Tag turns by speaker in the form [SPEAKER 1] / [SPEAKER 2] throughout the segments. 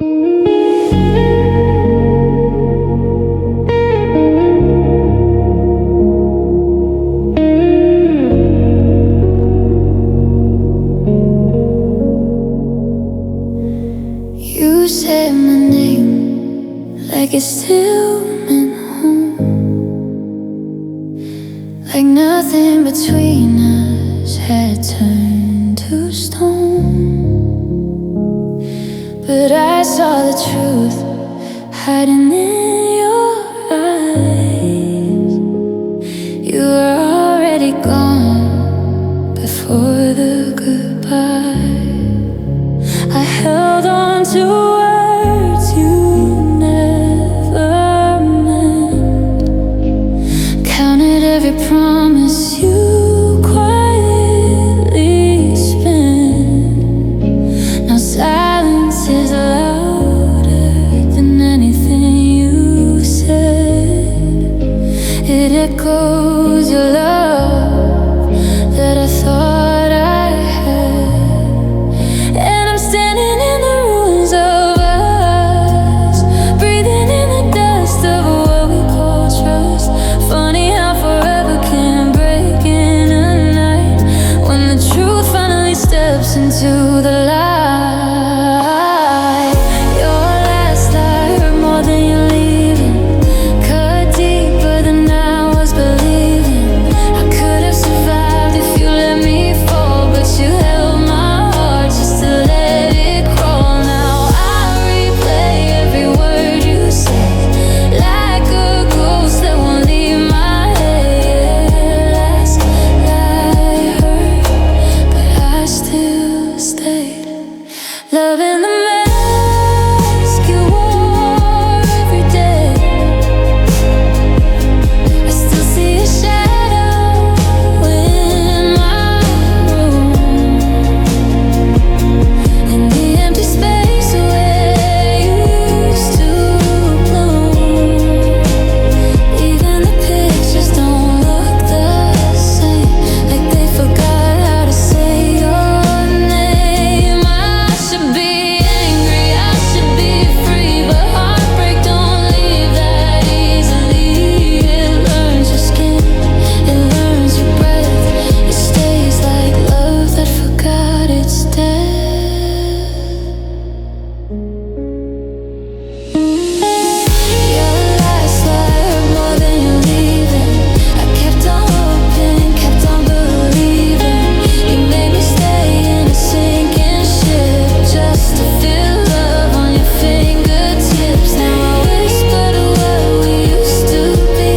[SPEAKER 1] You said my name like it still meant home, like nothing between us had turned to stone. But I saw the truth hiding in your eyes. You were already gone before the goodbye. I held on to words you never meant, counted every promise you quietly spent. Now silence is louder than anything you said. It echoes your love that I thought I had. And I'm standing in the ruins of us, breathing in the dust of what we call trust. Funny how forever can break in a night, when the truth finally steps into the light. Your last lie hurt more than you leaving, cut deeper than I was believing. I could have survived if you let me fall, but you held my heart just to let it crawl. Now I replay every word you say, like a ghost that won't leave my head. Last lie hurt, but I still stayed, loving the mask you wore every day. I still see a shadow in my room, in the empty space where you used to bloom. Even the pictures don't look the same, like they forgot how to say your name. I should be angry, I should be free, but heartbreak don't leave that easily. It learns your skin, it learns your breath. It stays like love that forgot its death. Your last lie hurt more than you leaving. I kept on hoping, kept on believing. You made me stay in a sinking ship just to feel love on your fingertips. Now I whisper to what we used to be,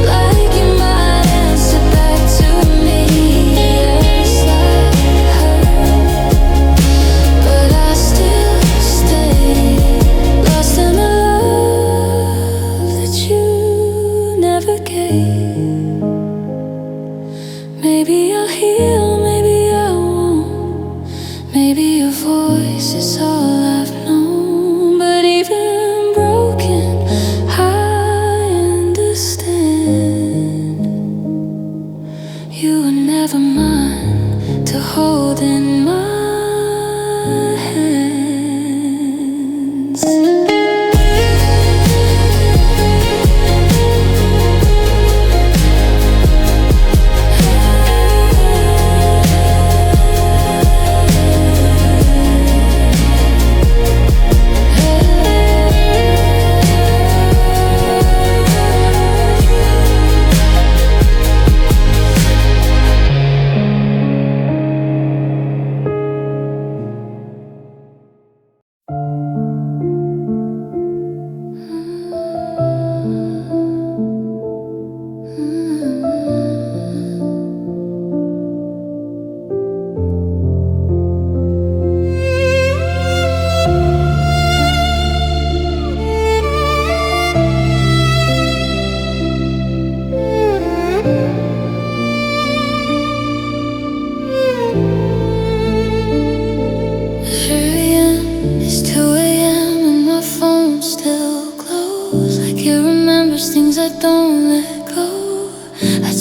[SPEAKER 1] like you might answer back to me. Yes, I hurt, but I still stay, lost in the love that you never gave. Maybe I'll heal, maybe I won't. Maybe your voice is all I've known. But even broken, I understand. You were never mine to hold in my hands.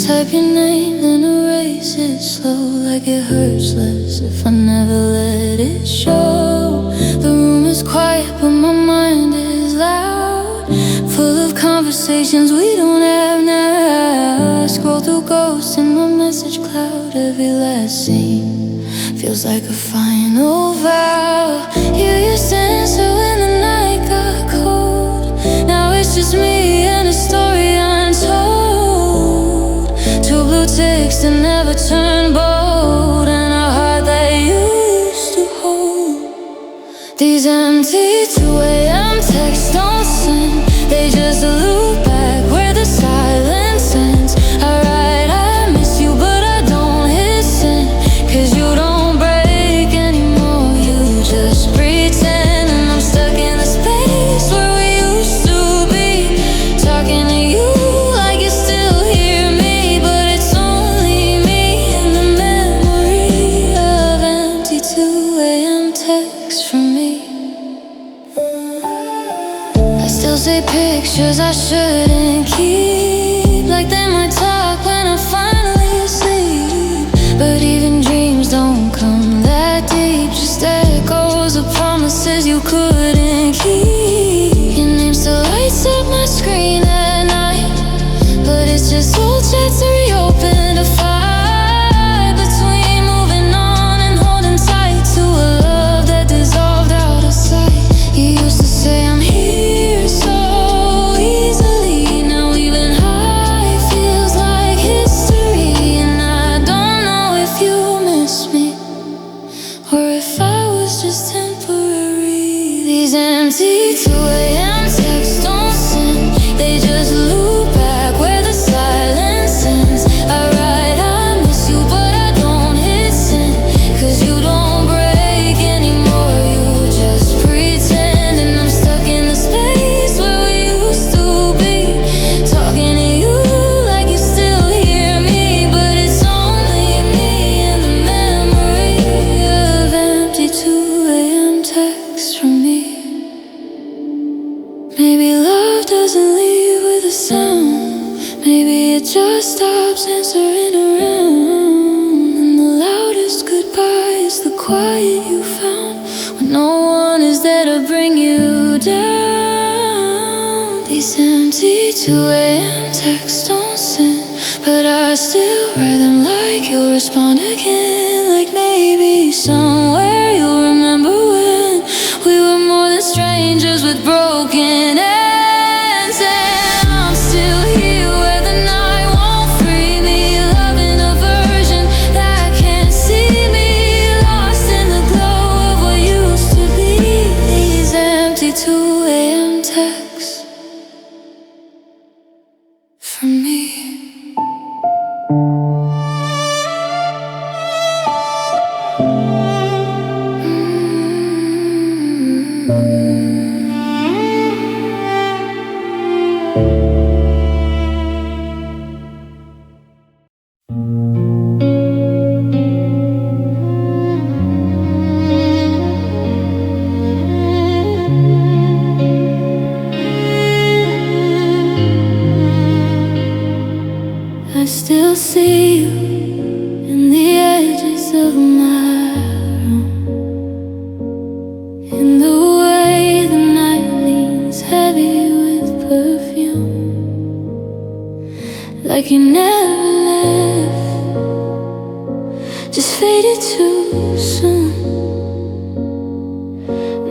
[SPEAKER 1] Type your name and erase it slow, like it hurts less if I never let it show. The room is quiet. quiet, but my mind is loud, full of conversations we don't have now. I scroll through ghosts in my message cloud. Every last scene feels like a final vow. You used to answer when the night got cold. Now it's just me and a story untold. Two blue ticks that never turn bold, and a heart that used to hold. These empty 2 a.m. texts don't send. They just loop back where the silence ends. I write, I miss you, but I don't hit send. 'Cause you don't break anymore, you just pretend. And I'm stuck in the space where we used to be, talking to you like you still hear me. But it's only me and the memory of empty 2 a.m. texts from me. I still say pictures I shouldn't keep, like they might talk when I'm finally asleep. But even dreams don't come that deep, just echoes of promises you couldn't keep. Your name still lights up my screen at night, but it's just old chats to reopen, to fight between moving on and holding tight to a love that dissolved out of sight. You used to say I'm here so easily, now even high feels like history. And I don't know if you miss me or if I was just temporary. These empty 2 a.m. texts don't send. They just loop back where the silence ends. I write, I miss you, but I don't hit send. 'Cause you don't break anymore, you just pretend. And I'm stuck in the space where we used to be, talking to you like you still hear me. But it's only me and the memory of empty 2 a.m. texts from me. Maybe love doesn't leave with a sound. Maybe it just stops answering around. And the loudest goodbye is the quiet you found, when no one is there to bring you down. These empty 2 a.m. texts don't send, but I still write them like you'll respond again. Like maybe somewhere you'll remember when we were more than strangers with broken ends. And I'm still here where the night won't free me, loving a version that can't see me, lost in the glow of what used to be. These empty 2 a.m. texts from me. I still see you in the edges of my room, in the way the night leans heavy with perfume, like you never left, just faded too soon.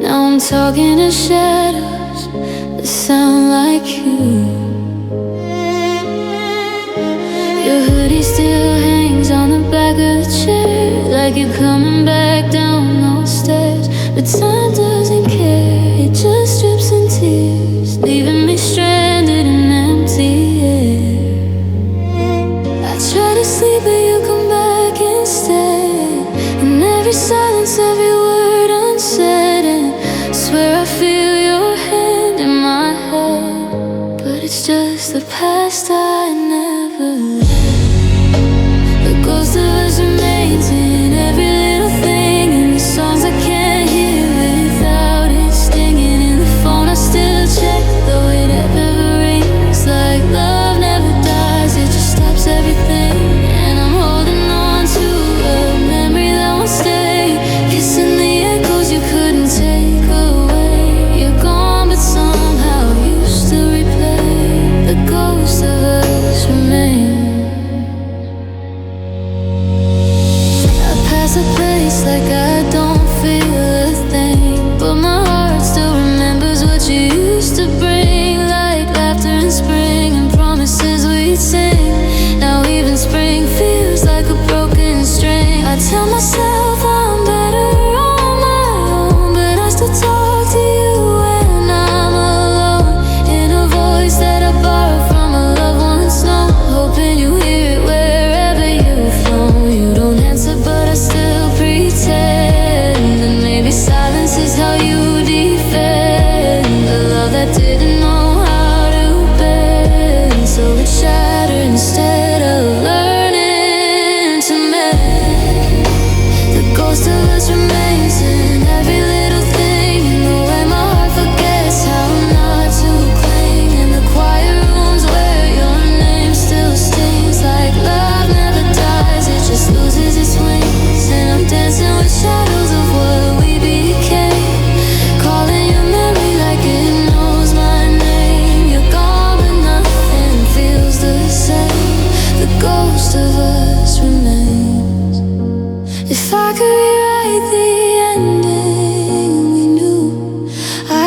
[SPEAKER 1] Now I'm talking to shadows that sound like you. Your hoodie still hangs on the back of the chair, like you're coming back down those stairs. But time doesn't care, it just drips in tears, leaving me stranded in empty air. I try to sleep but you come back instead, and every silence, every word unsaid. And I swear I feel your hand in my head, but it's just the past I never left. The ghost of us remains in every little thing, in the songs I can't hear without it stinging in the phone. I still check, though it never rings. Like love never dies, it just stops everything. And I'm holding on to a memory that won't stay, kissing the echoes you couldn't take away.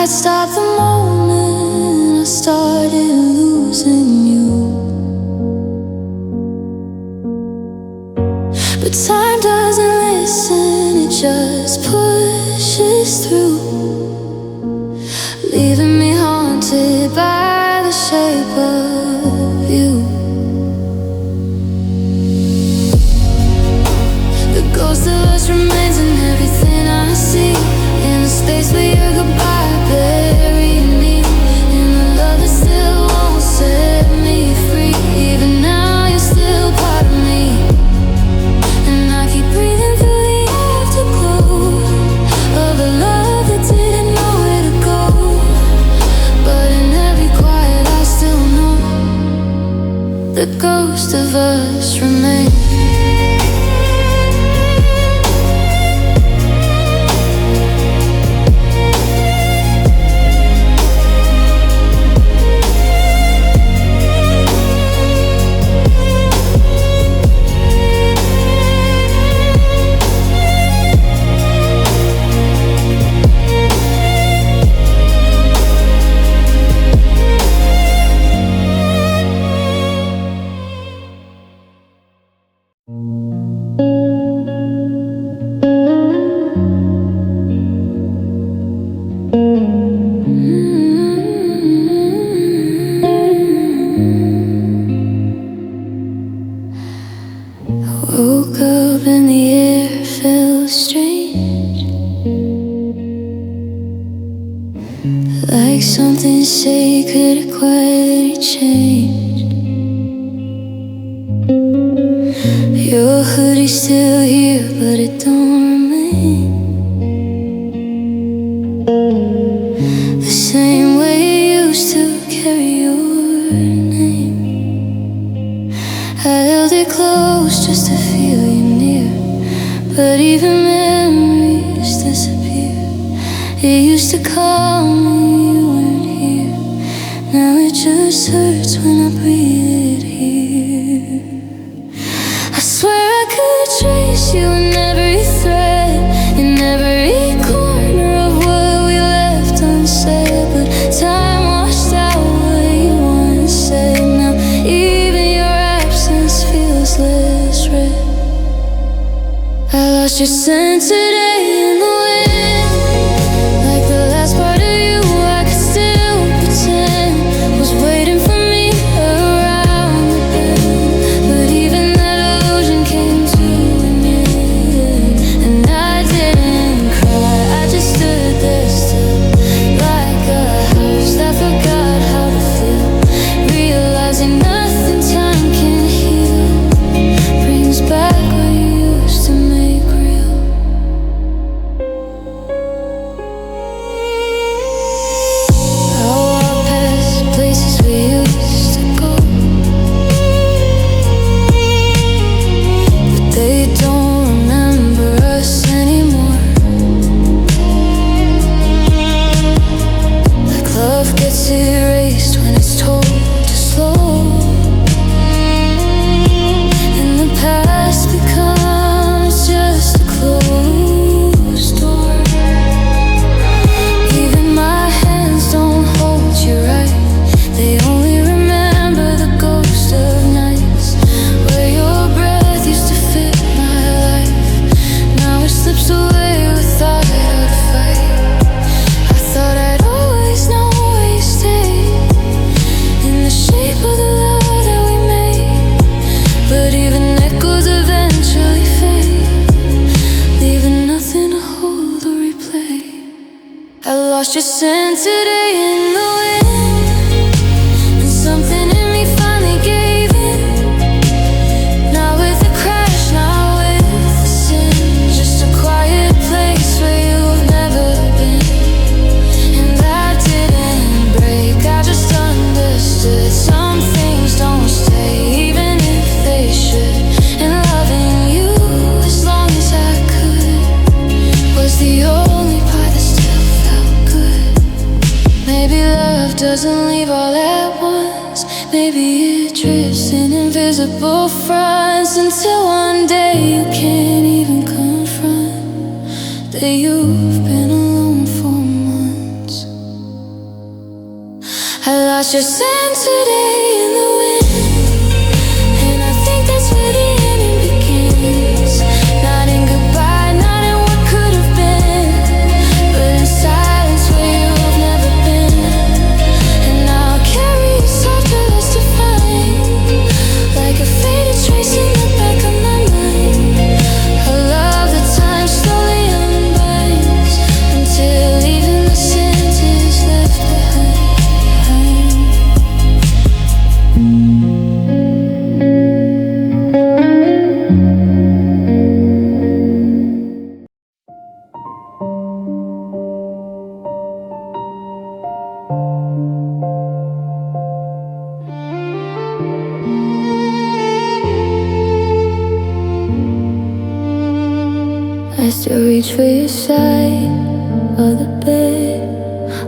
[SPEAKER 1] stop the moment I started losing you. But time doesn't listen, it just pushes through, leaving me haunted by the shape of you. The ghost of us remains in everything I see, in the space where your goodbye buried me, in the love that still won't set me free. Even now you're still part of me, and I keep breathing through the afterglow of a love that didn't know where to go. But in every quiet I still know the ghost of us remains. Woke up and the air felt strange, like something sacred had quietly changed. Your hoodie's still here, but it don't remain the same way you used to carry your name. I held it close just to feel you near, but even memories disappear. It used to calm me, you weren't here. Now it just hurts when I breathe it here. I swear I could trace you in every thread, in every corner of what we left unsaid. But time washed out what you once said. Now even your absence feels less red. I lost your scent today in the wind, like the last part of you I could still pretend was waiting for me around the bend. But even that illusion came to an end, and I didn't cry, I just stood there still, like a house that forgot how to feel, realizing nothing time can heal brings back what you used to make real. I walk past places we used to go, but they don't remember us anymore. Like love gets erased when it's told to slow, and the past becomes just a closed door. Even my hands don't hold you right, they only remember the ghost of nights where your breath used to fit my life. Now it slips away without how to fight. I thought I'd always know where you stayed, in the shape of the love that we made. But even echoes eventually fade, leaving nothing to hold or replay. I lost your scent today in the wind, and something in me finally gave in. Not with a crash, not with a sin, just a quiet place where you've never been. And I didn't break, I just understood some things don't stay, even if they should. And loving you as long as I could was the only part that still felt good. Maybe love doesn't leave all at once, maybe it drifts in invisible fronts, until one day you can't even confront that you've been alone for months. lost your scent today in the wind, and I think that's where the ending begins. Not in goodbye, not in what could have been, but in silence where you've never been. And I'll carry you softer, less defined, like a faded trace in the back of my mind. I love the time slowly unbinds until even the scent is left behind. I still reach for your side of the bed,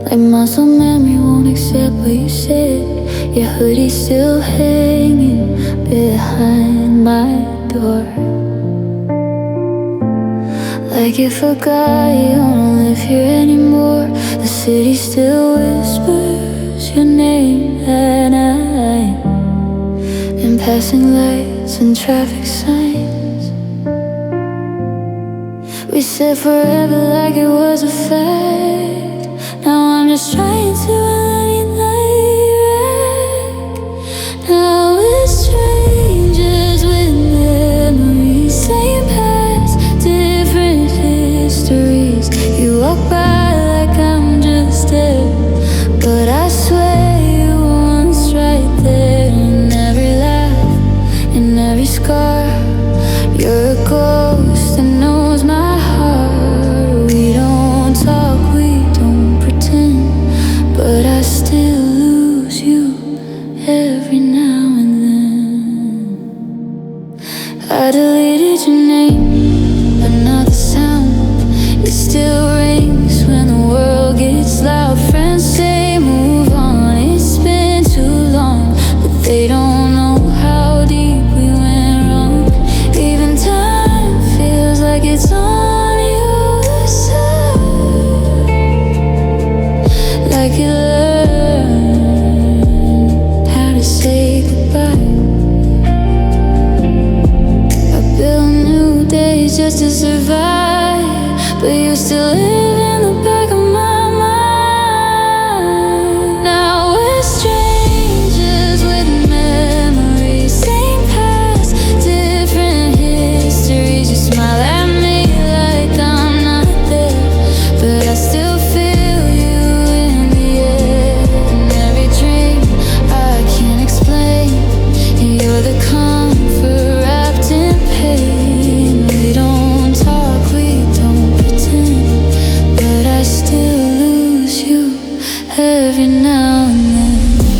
[SPEAKER 1] like muscle memory won't accept what you said. Your hoodie's still hanging behind my door, like you forgot you don't live here anymore. The city still whispers your name at night, and passing lights and traffic signs. We said forever like it was a fact. Now I'm just trying to alienate. Now we're strangers with memories, same past, different histories. You walk by like I'm just dead, but I swear you were once right there. In every laugh, in every scar, you're a ghost that knows my heart. We don't talk, we don't pretend, but I still lose you every now and then. I deleted your name, but not the sound. It still rings when the world gets loud. Friends say move on, it's been too long, but they don't know how deep we went wrong. Even time feels like it's on your side, like you learned how to say goodbye. I build new days just to survive, but you still live in the back of my mind. Now we're strangers with memories, same past, different histories. You smile at me like I'm not there, but I still feel you in the air. In every dream I can't explain, you're the comfort wrapped in pain. We don't talk, we don't pretend, but I still lose you every now and then.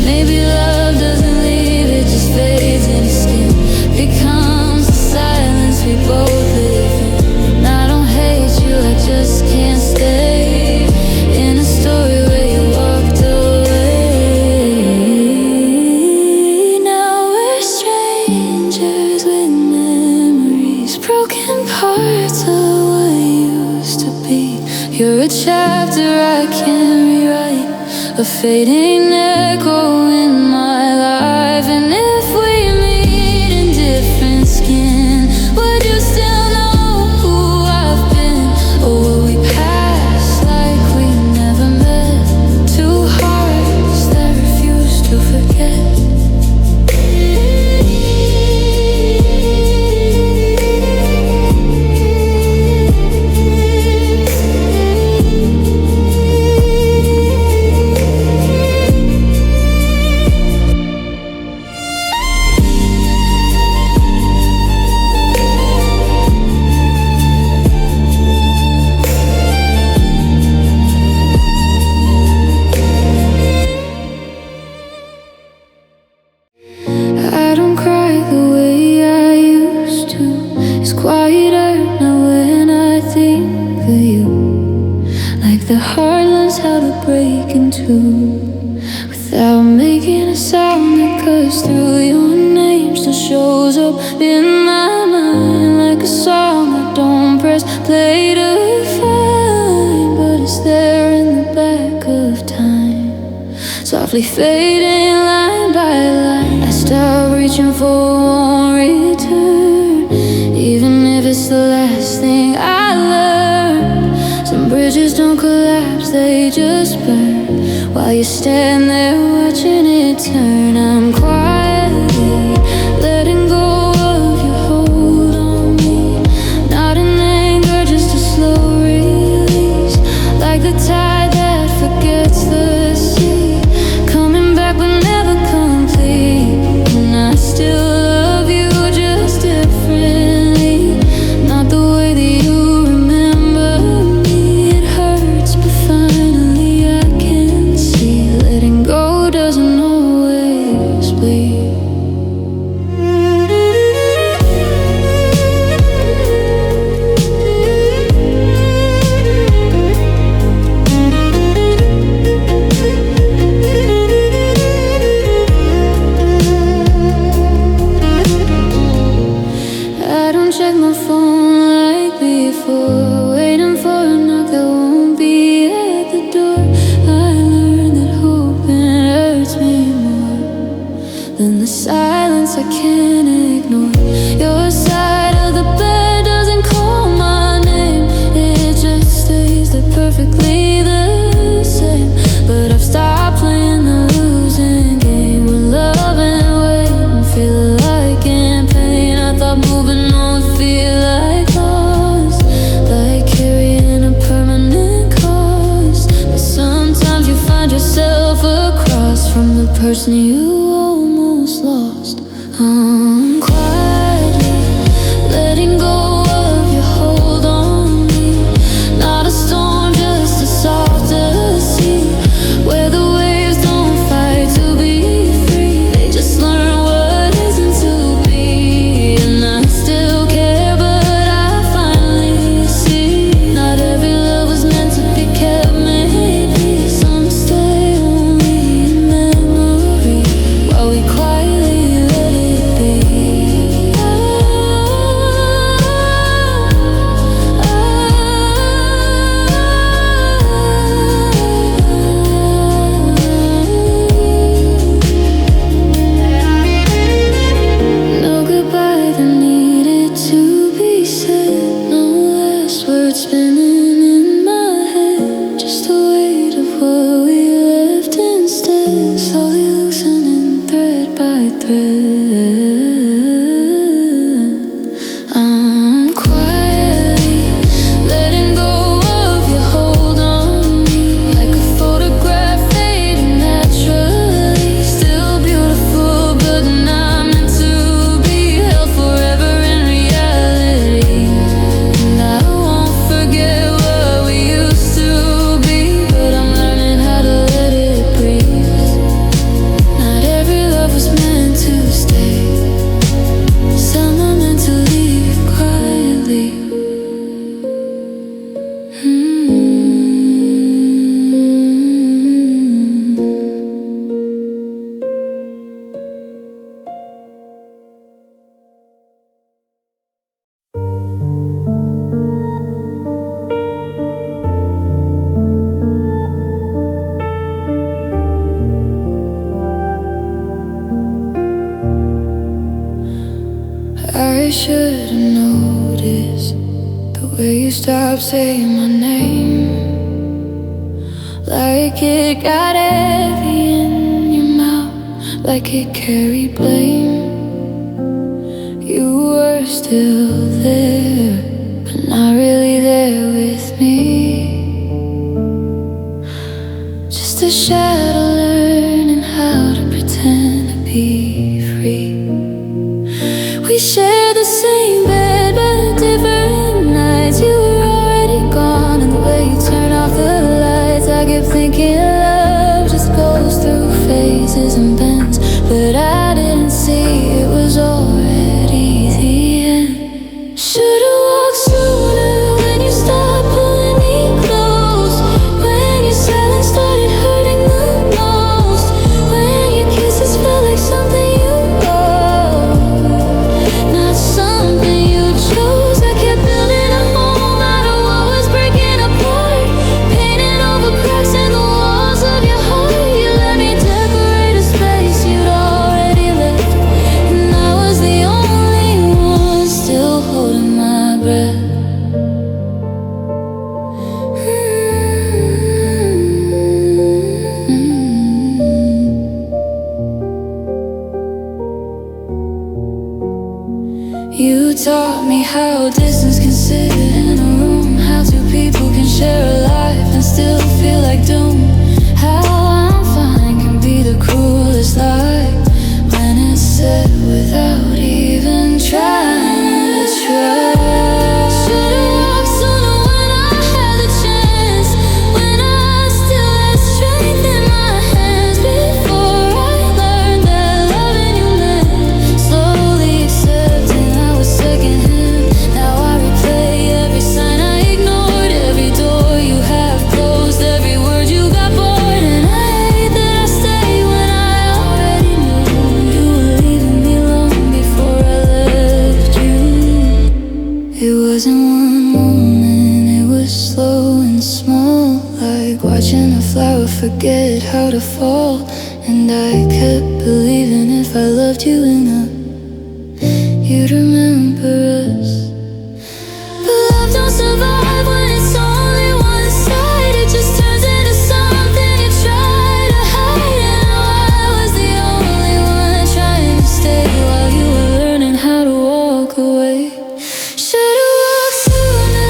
[SPEAKER 1] Maybe love doesn't leave, it just fades in the skin, becomes the silence we both live in. And I don't hate you, I just can't stay in a story where you walked away. Now we're strangers with memories, broken parts of what used to be. You're a chapter I can't rewrite, a fading echo in my life. And if we meet in different skin, would you still know who I've been? Or will we pass like we never met? Two hearts that refuse to forget. I don't cry the way I used to. It's quieter now when I think of you, like the heart learns how to break in two without making a sound that cuts through. Your name still shows up in my mind like a song I don't press play to find, but it's there in the back of time. So I softly fading line by line. I start reaching for one return, even if it's the last thing I learned. Some bridges don't collapse, they just burn, while you stand there watching it turn. I'm quietly letting go of your hold on me, not in anger, just a slow release, like the tide that forgets the sea, coming back but never complete. And I still love you just differently, not the way that you remember me. It hurts, but finally I can see letting go doesn't always bleed. I don't check my phone like before, waiting for a knock that won't be at the door. I learned that hoping hurts me more than the silence I can't ignore. Your side of the bed doesn't call my name, it just stays there perfectly the same. But I've stopped playing the losing game, when love and waiting feel like in pain. I thought moving on would feel like loss, like carrying a permanent cost. But sometimes you find yourself across from the person you almost lost. I'm quietly letting go of your hold on me, not a storm, just a softer sea, where the waves don't fight to be free, they just learn what isn't to be. And I still care, but I finally see not every love was meant to be kept. Maybe some stay only in memory, while we quietly let it be. No goodbye that needed to be said, no last words spinning in my head, just the weight of what we left instead, slowly loosening thread by thread. I'm quietly letting go of your hold on me, like a photograph fading naturally, still beautiful but not meant to be held forever in reality. And I won't forget what we used to be, but I'm learning how to let it breathe. Not every love was meant to stay, some are meant to leave quietly. I should've noticed the way you stopped saying my name, like it got heavy in your mouth, like it carried blame. You were still there, but not really there with me, just a shadow learning how to pretend to be free. We shared the same bed, but different nights. You were already gone, and the way you turned off the lights, I kept thinking love just goes through phases and bends, but I didn't see it was already the end. Should've walked sooner when you stopped pulling me close, when your silence started hurting the most, when your kisses felt forget how to fall. And I kept believing if I loved you enough, you'd remember us. But love don't survive when it's only one side. It just turns into something you try to hide. And I was the only one trying to stay while you were learning how to walk away. Should've walked sooner.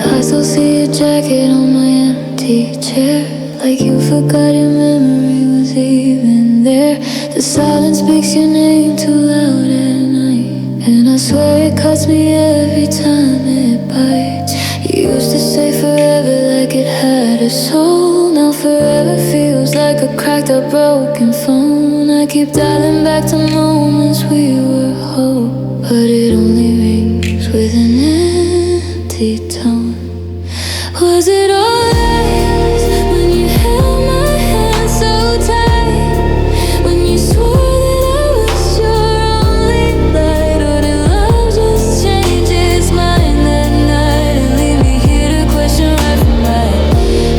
[SPEAKER 1] I still see your jacket on my empty chair, like you forgot your memory was even there. The silence speaks your name too loud at night, and I swear it cuts me every time it bites. You used to say forever like it had a soul. Now forever feels like a cracked up broken phone. I keep dialing back to moments we were whole, but it only rings with an empty tone. Was it all lies when you held my hand so tight? When you swore that I was your only light? Or did love just change its mind that night and leave me here to question right from right?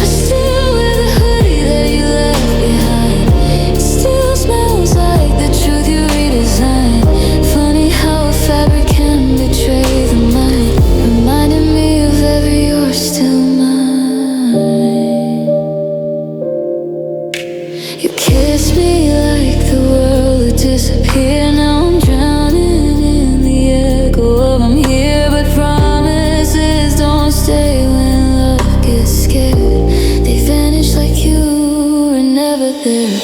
[SPEAKER 1] I still wear the hoodie that you left behind. It still smells like the truth you redesigned. Funny how a fabric can betray the mind, reminding me of every you're still mine. You kissed me like the world would disappear. Now I'm drowning in the echo of I'm here, but promises don't stay when love gets scared. They vanish like you were never there.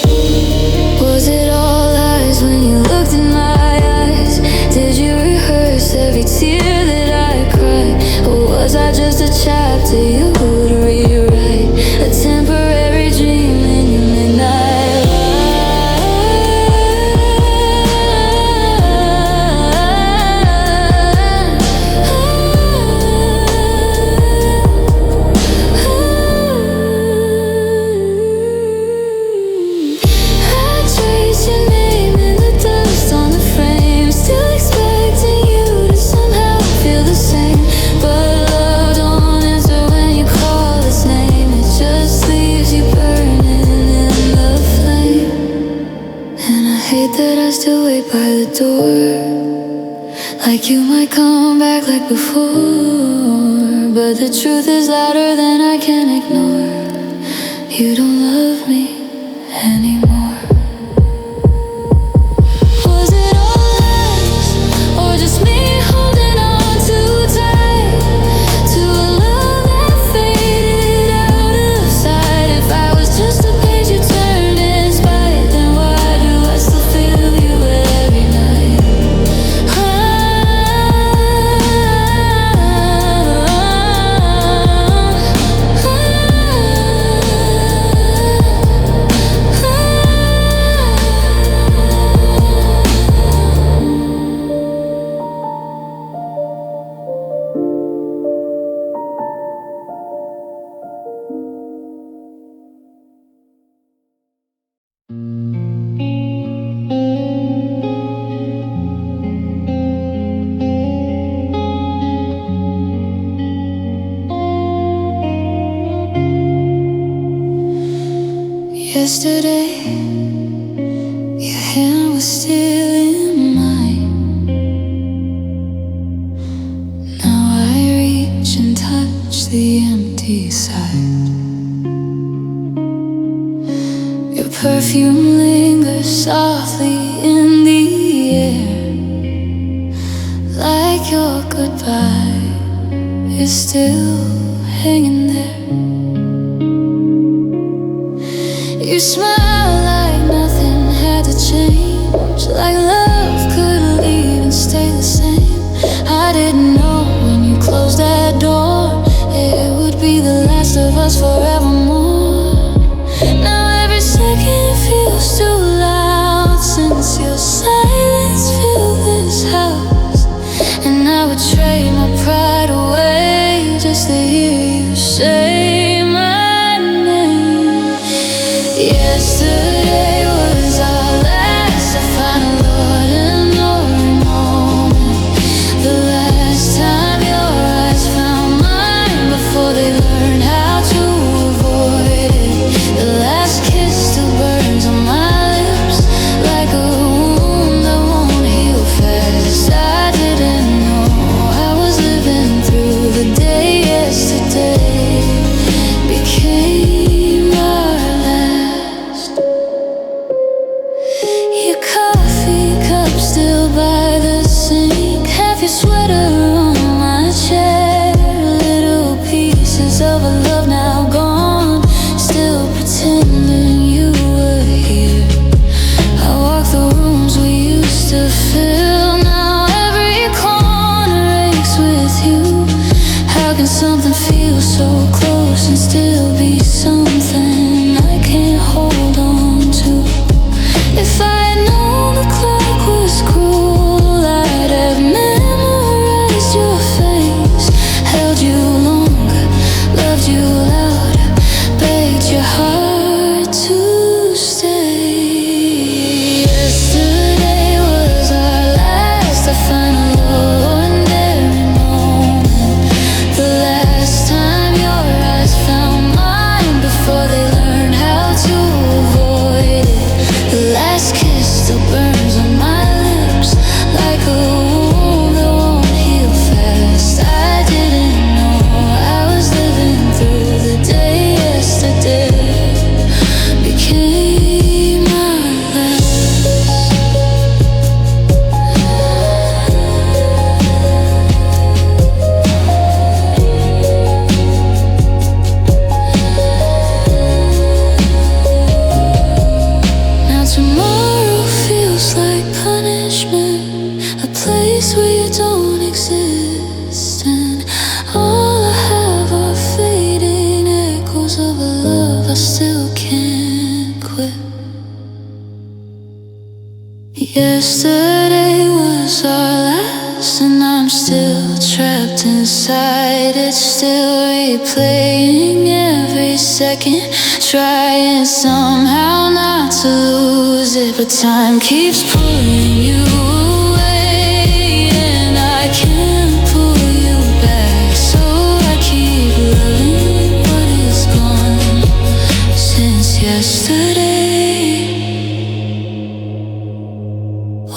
[SPEAKER 1] Was it all lies when you looked in my eyes? Did you rehearse every tear that I cried? Or was I just a chapter you would rewrite? A temporary dream in your midnight I traced your name in the dust on the frame, still expecting you to somehow feel the same. But love don't answer when you call its name. It just leaves you burning in the flame. And I hate that I still wait by the door, like you might come back like before. But the truth is louder than I can ignore. You don't love me anymore. Was it all lies, or just me holding on too tight to a love that faded out of sight? If I was just a page you turned in spite, then why do I still feel you every night? Yesterday, your hand was still in mine. Now I reach and touch the empty side. perfume lingers softly in the air, like your goodbye is still hanging there. You smile like nothing had to change, like love couldn't even stay the same. I didn't know when you closed that door it would be the last of us forevermore. Now every second feels too loud since your silence filled this house. And I would trade my pride away just to hear you say my name. Yesterday was our last, a final ordinary moment. The last time your eyes found mine before they learned how to avoid it. The last kiss still burns on my lips like a wound that won't heal fast. I didn't know I was living through the day yesterday became our last. Your coffee cup still by the sink, half your sweater on my chair, little pieces of a love now gone, still pretending you were here. I walk the rooms we used to fill, now every corner aches with you. How can something feel so close and still be something I can't hold on to? If I had known the clock was cruel, I'd have memorized your face, held you longer, loved you louder, begged your heart to stay. Yesterday was our last, a final ordinary moment. The last time your eyes found mine before they learned how to avoid it. The last kiss still burns on my lips like a wound that won't heal fast. I didn't know I was living through the day yesterday became our last. Now tomorrow feels like punishment, a place where you don't exist, and all I have are fading echoes of a love I still can't quit. Yesterday was our last, and I'm still trapped inside it, still replaying every second, trying somehow not to lose it, but time keeps pulling you away, and I can't pull you back, so I keep loving what is gone since yesterday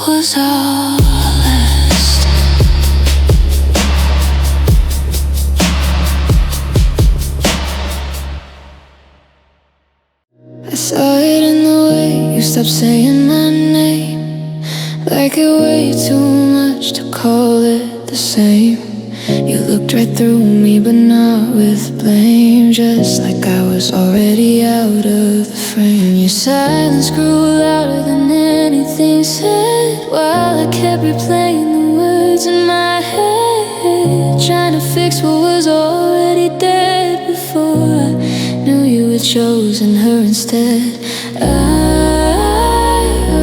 [SPEAKER 1] was our last. I saw it in the way you stopped saying my name, like it weighed too much to call it the same. You looked right through me but not with blame, just like I was already out of the frame. Your silence grew louder than anything said, while I kept replaying the words in my head, trying to fix what was already dead before I knew you had chosen her instead. I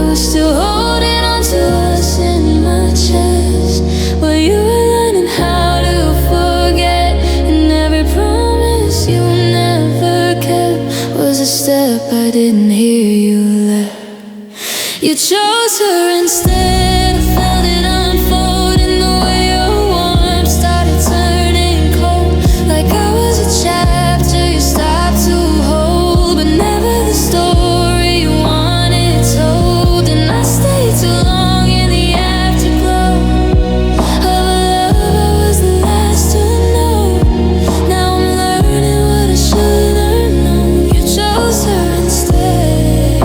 [SPEAKER 1] was still holding on to us in my chest, while you were learning how to forget, and every promise you never kept was a step I didn't hear you let. You chose her instead, I felt it unfold in the way your warmth started turning cold, like I was a chapter you stopped to hold, but never the story you wanted told. And I stayed too long in the afterglow of a love I was the last to know. Now I'm learning what I should have known. You chose her instead.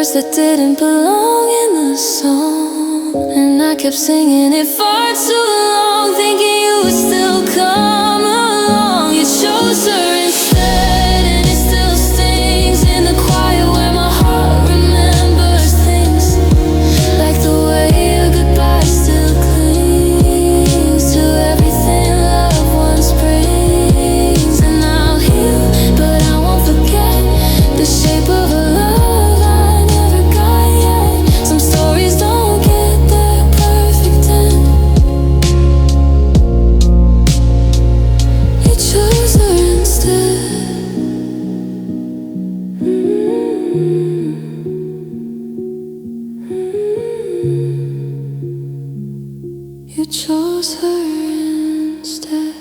[SPEAKER 1] words that didn't belong in the song, and I kept singing it far too long, thinking you would still come along. You chose her instead, and it still stings in the quiet where my heart remembers things, like the way a goodbye still clings to everything love once brings. And I'll heal, but I won't forget the shape of a love I never got yet. Some stories don't get their perfect end. You chose her instead. You chose her instead.